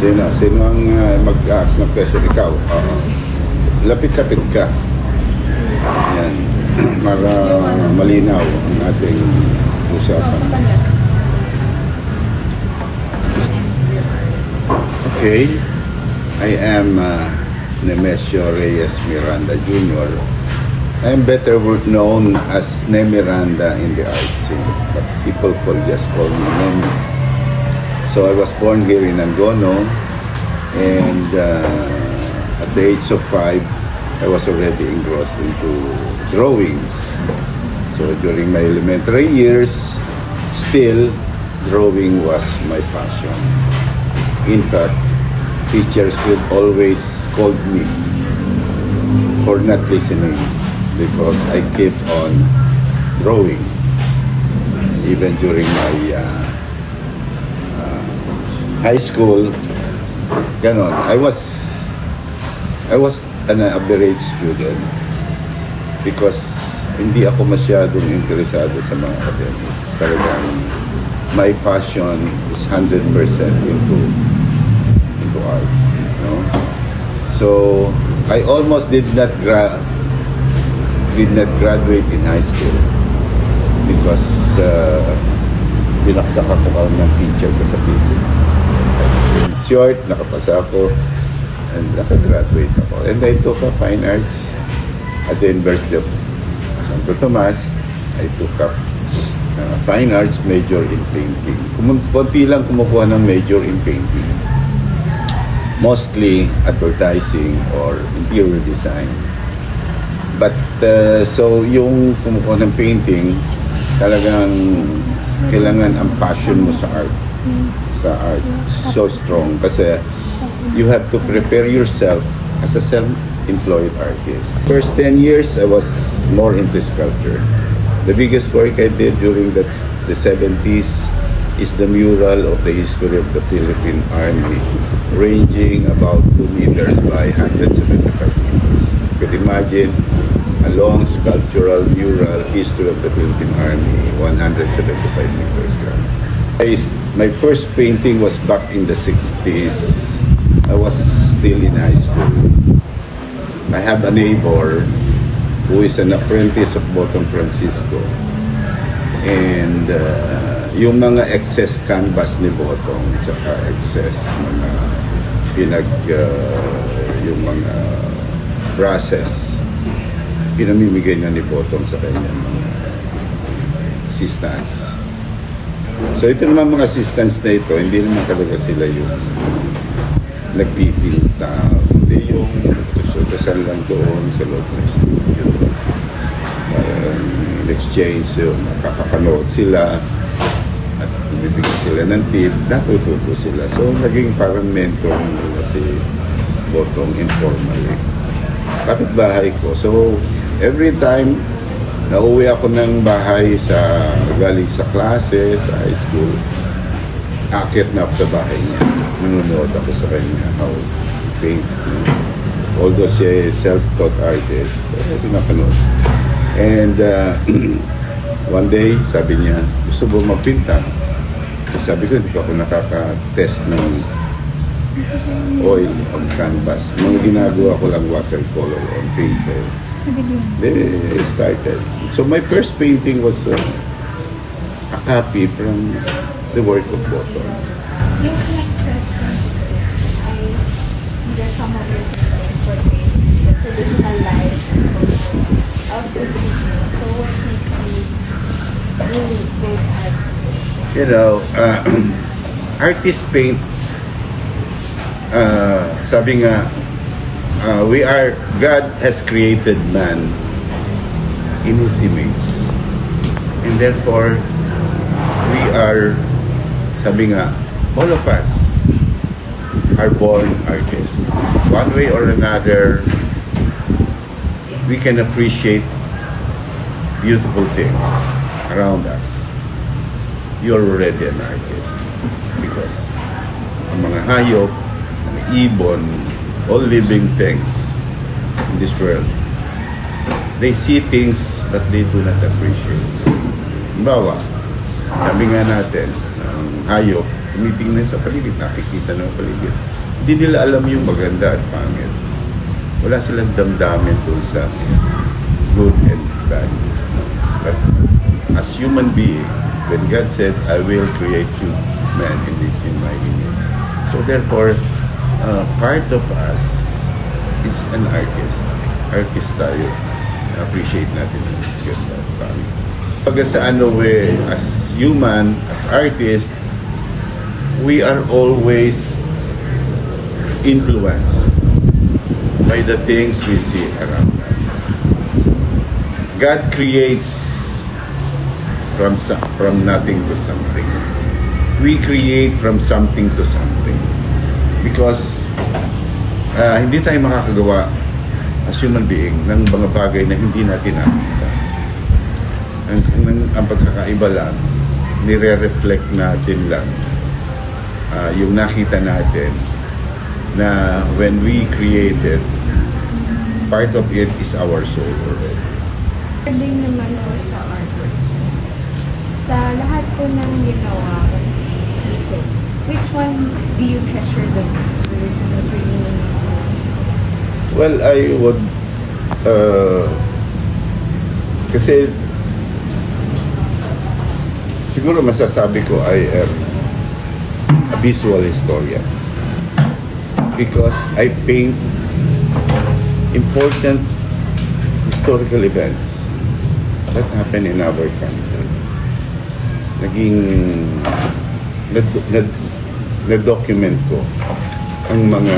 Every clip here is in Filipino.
Sino ang mag-ask ng question? Ikaw. Oo. Lapit-lapit ka. Yan. Para malinaw ang ating usapan. Okay. I am Nemesio Reyes Miranda Jr. I am better known as Ne Miranda in the art scene, but people just call me Nemi. So I was born here in Angono, and at the age of 5, I was already engrossed into drawings. So during my elementary years, still drawing was my passion. In fact, teachers would always scold me for not listening because I kept on drawing even during my high school. Ganon. I was an average student because hindi ako masyadong interesado sa mga academics. Talagang my passion is 100% into art. No? So I almost did not graduate in high school because binaksak ako ng teacher ko sa physics. Short, nakapasa ako and nakagraduate ako. And I took a fine arts at the University of Santo Tomas. I took up fine arts major in painting. Konti lang kumukuha ng major in painting. Mostly advertising or interior design. But so yung kumukuha ng painting, talagang kailangan ang passion mo sa art. So strong kasi you have to prepare yourself as a self-employed artist. First 10 years, I was more into sculpture. The biggest work I did during the 70s is the mural of the history of the Philippine Army, ranging about 2 meters by 175 meters. You could imagine a long sculptural mural history of the Philippine Army, 175 meters long. My first painting was back in the 60s. I was still in high school. I have a neighbor who is an apprentice of Botong Francisco. And yung mga excess canvas ni Botong, tsaka excess mga yung mga brushes, pinamimigay na ni Botong sa kanyang mga assistants. So ito naman mga assistants na ito, hindi naman talaga sila yung nagpipinta, hindi yung tususan lang doon sa loob ng studio. Exchange, makakapanood sila at bibigyan sila ng tip, natututo sila. So naging parang mentor nila si Botong informally. Kapitbahay ko. So every time nauwi ako ng bahay galing sa klase, sa high school, akit na ako sa bahay niya. Nanonood ako sa kanya how to paint. Although siya is self-taught artist, pinapanood. And one day, sabi niya, gusto mo magpinta? Sabi ko, hindi ko ako nakaka-test ng oil on canvas. Mga ginagawa ko lang watercolor on paper. Then I started. So my first painting was a copy from the work of Botong. Yung next question ay there's some of your portrays the traditional life of the Filipino. So what makes you really those artists? You know, artists paint, sabi nga, God has created man in His image. And therefore, we are, sabi nga, all of us are born artists. One way or another, we can appreciate beautiful things around us. You're already an artist. Because ang mga hayop, mga ibon, all living things in this world, they see things that they do not appreciate. Halimbawa, sabi nga natin, ang hayop, tumitingnan sa paligid, nakikita ng paligid. Hindi nila alam yung maganda at pangit. Wala silang damdamin doon sa good and bad. But as human being, when God said, I will create you, man, in my image. So therefore, part of us is an artist. Artist tayo. Appreciate natin ang ganda at pangit. Pag sa as human, as artists, we are always influenced by the things we see around us. God creates from nothing to something. We create from something to something. Because hindi tayo makakagawa as human being ng mga bagay na hindi natin nakita. Ang pagkakaiba lang, nire-reflect natin lang yung nakita natin na when we created, part of it is our soul already. Regarding naman po sa artworks, sa lahat po ng ginawa pieces, which one do you treasure the most? Was really meaningful? Well, I would kasi siguro masasabi ko I am a visual historian because I paint important historical events that happen in our country. Naging na-document ko ang mga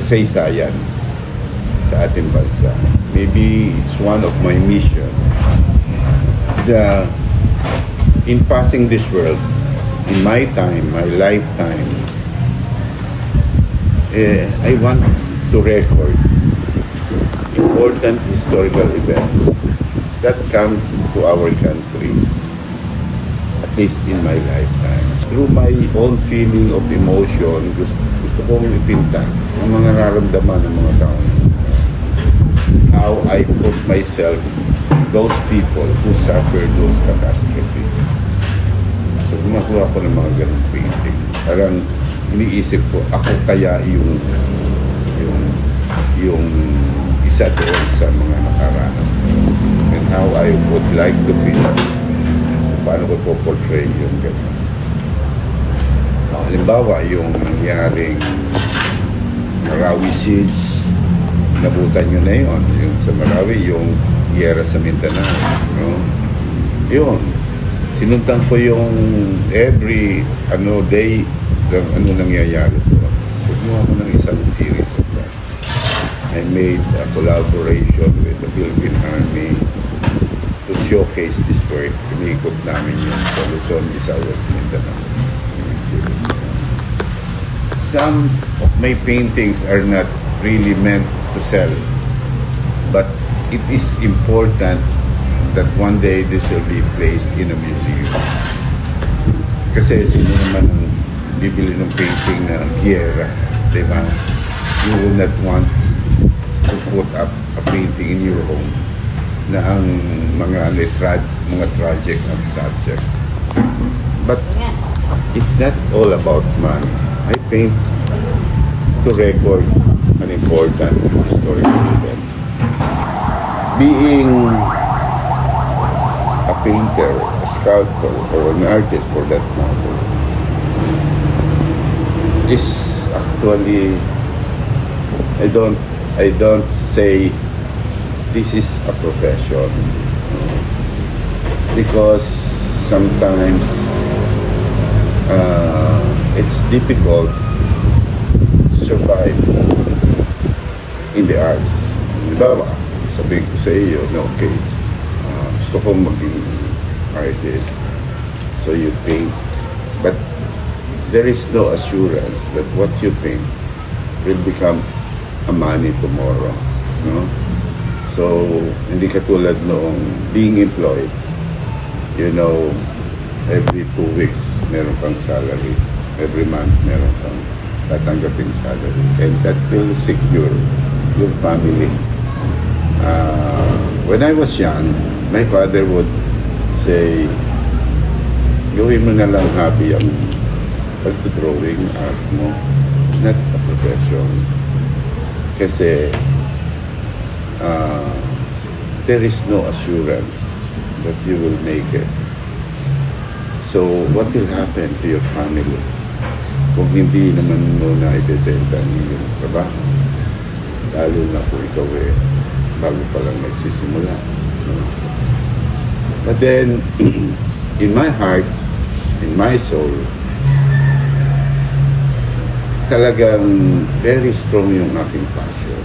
kasaysayan sa ating bansa. Maybe it's one of my mission. In passing this world, in my time, my lifetime, I want to record important historical events that come to our country, at least in my lifetime. Through my own feeling of emotion, gusto kong ipinta ang mga nararamdaman ng mga tao. How I put myself, those people who suffer those catastrophe. So, gumawa ko ng mga ganong painting. Parang iniisip ko, ako kaya yung isa doon sa mga nakaranas. And how I would like to feel, paano ko po-portray yung gano'n. Halimbawa, yung nangyaring Marawi Siege, nabutan nyo na yun. Yung sa Marawi, yung giyera sa Mindanao. No? Yun. Sinuntan ko yung every day ano nangyayari to. So, gumawa ko ng isang series of that. I made a collaboration with the Philippine Army to showcase this work. Pinikot namin yung sa Luzon, Visayas, Mindanao. Some of my paintings are not really meant to sell, but it is important that one day this will be placed in a museum. Kasi sino naman ang bibili ng painting na giyera, di ba? You will not want to put up a painting in your home na ang mga tragic ang subject. But it's not all about money. I paint to record an important historical event. Being a painter, a sculptor, or an artist for that matter is actually, I don't say this is a profession, because sometimes it's difficult to survive in the arts. Diba, sabihin ko sa iyo, no, okay, gusto kong maging artist, so you paint, but there is no assurance that what you paint will become a money tomorrow, no? So, hindi katulad noong being employed, every 2 weeks meron kang salary, every month meron kang tatanggapin salary, and that will secure your family. When I was young, my father would say, gawin mo na lang hobby ang pagdodrawing, art mo, not a profession. Kasi there is no assurance that you will make it. So, what will happen to your family kung hindi naman mo na ibebenta ang iyong trabaho? Lalo na kung ikaw bago pa lang nagsisimula. No? But then, in my heart, in my soul, talagang very strong yung aking passion.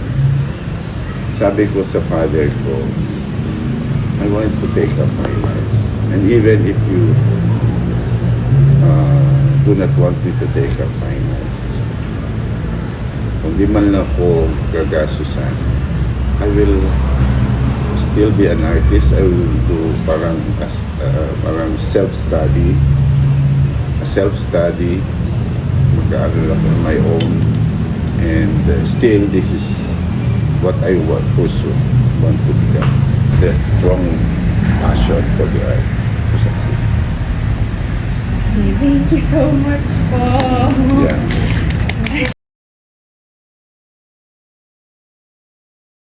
Sabi ko sa father ko, I want to take up my life. And even if you do not want me to take up my life, kung di man lang ako gagasusan, I will still be an artist. I will do parang self-study. Mag-aaral ako on my own. And still, this is what I want to become. The strong passion for the art to succeed. Okay, thank you so much po.